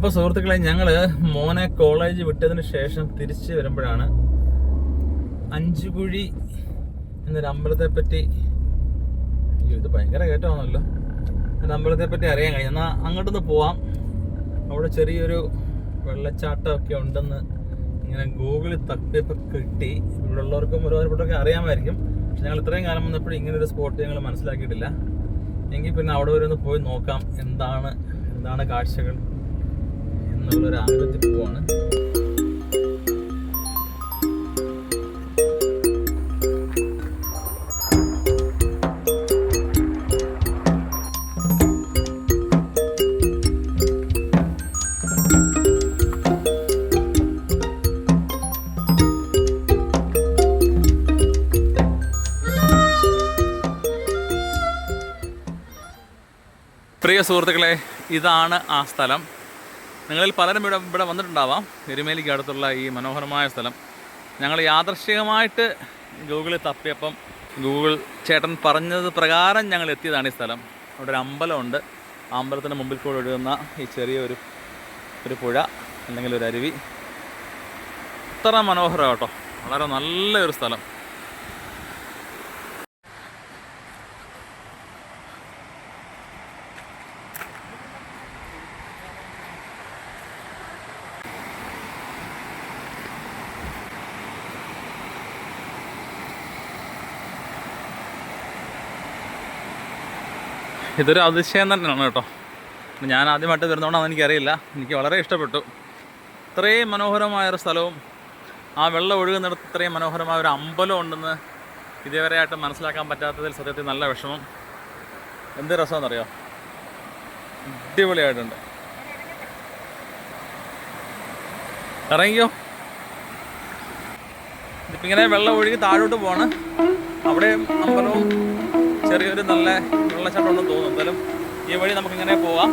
അപ്പോൾ സുഹൃത്തുക്കളെ, ഞങ്ങൾ മോനെ കോളേജ് വിട്ടതിന് ശേഷം തിരിച്ച് വരുമ്പോഴാണ് അഞ്ചുകുഴി എന്നൊരു അമ്പലത്തെ പറ്റി, ഇത് ഭയങ്കര കയറ്റമാണല്ലോ, ഒരു അമ്പലത്തെ പറ്റി അറിയാൻ കഴിഞ്ഞു. എന്നാൽ അങ്ങോട്ടൊന്ന് പോവാം. അവിടെ ചെറിയൊരു വെള്ളച്ചാട്ടമൊക്കെ ഉണ്ടെന്ന് ഇങ്ങനെ ഗൂഗിളിൽ തപ്പിയപ്പോൾ കിട്ടി. ഇവിടെ ഉള്ളവർക്കും ഒരുപാടുപെട്ടൊക്കെ അറിയാമായിരിക്കും. പക്ഷെ ഞങ്ങൾ ഇത്രയും കാലം വന്നപ്പോഴും ഇങ്ങനൊരു സ്പോട്ട് ഞങ്ങൾ മനസ്സിലാക്കിയിട്ടില്ല. എങ്കിൽ പിന്നെ അവിടെ വരെ ഒന്ന് പോയി നോക്കാം, എന്താണ് കാഴ്ചകൾ എന്നുള്ളൊരു ആഗ്രഹത്തിൽ പോവാണ്. പ്രിയ സുഹൃത്തുക്കളെ, ഇതാണ് ആ സ്ഥലം. നിങ്ങളിൽ പലരും ഇവിടെ വന്നിട്ടുണ്ടാവാം. എരുമേലിക്ക് അടുത്തുള്ള ഈ മനോഹരമായ സ്ഥലം ഞങ്ങൾ യാദൃശ്ചികമായിട്ട് ഗൂഗിളിൽ തപ്പിയപ്പം ഗൂഗിൾ ചേട്ടൻ പറഞ്ഞത് പ്രകാരം ഞങ്ങൾ എത്തിയതാണ് ഈ സ്ഥലം. അവിടെ ഒരു അമ്പലമുണ്ട്. ആ അമ്പലത്തിൻ്റെ മുമ്പിൽ കൂടെ ഒഴുകുന്ന ഈ ചെറിയൊരു പുഴ അല്ലെങ്കിൽ ഒരു അരുവി. ഇത്ര മനോഹരം കേട്ടോ, വളരെ നല്ലൊരു സ്ഥലം. ഇതൊരു അതിശയം തന്നെയാണ് കേട്ടോ. ഞാൻ ആദ്യമായിട്ട് വരുന്നതുകൊണ്ടാണെന്ന് എനിക്കറിയില്ല. എനിക്ക് വളരെ ഇഷ്ടപ്പെട്ടു. ഇത്രയും മനോഹരമായൊരു സ്ഥലവും ആ വെള്ളം ഒഴുകുന്നിടത്ത് ഇത്രയും മനോഹരമായ ഒരു അമ്പലം ഉണ്ടെന്ന് ഇതേവരെയായിട്ട് മനസ്സിലാക്കാൻ പറ്റാത്തതിൽ സത്യത്തിൽ നല്ല വിഷമം. എന്ത് രസമെന്നറിയോ, അടിപൊളിയായിട്ടുണ്ട്. ഇറങ്ങിയോ? ഇതിപ്പോൾ ഇങ്ങനെ വെള്ളം ഒഴുകി താഴോട്ട് പോവാണ്. അവിടെ അമ്പലവും ചെറിയൊരു നല്ല വെള്ളച്ചാട്ടം ഉണ്ടെന്ന് തോന്നുന്നു. എന്തായാലും ഈ വഴി നമുക്കിങ്ങനെ പോവാം.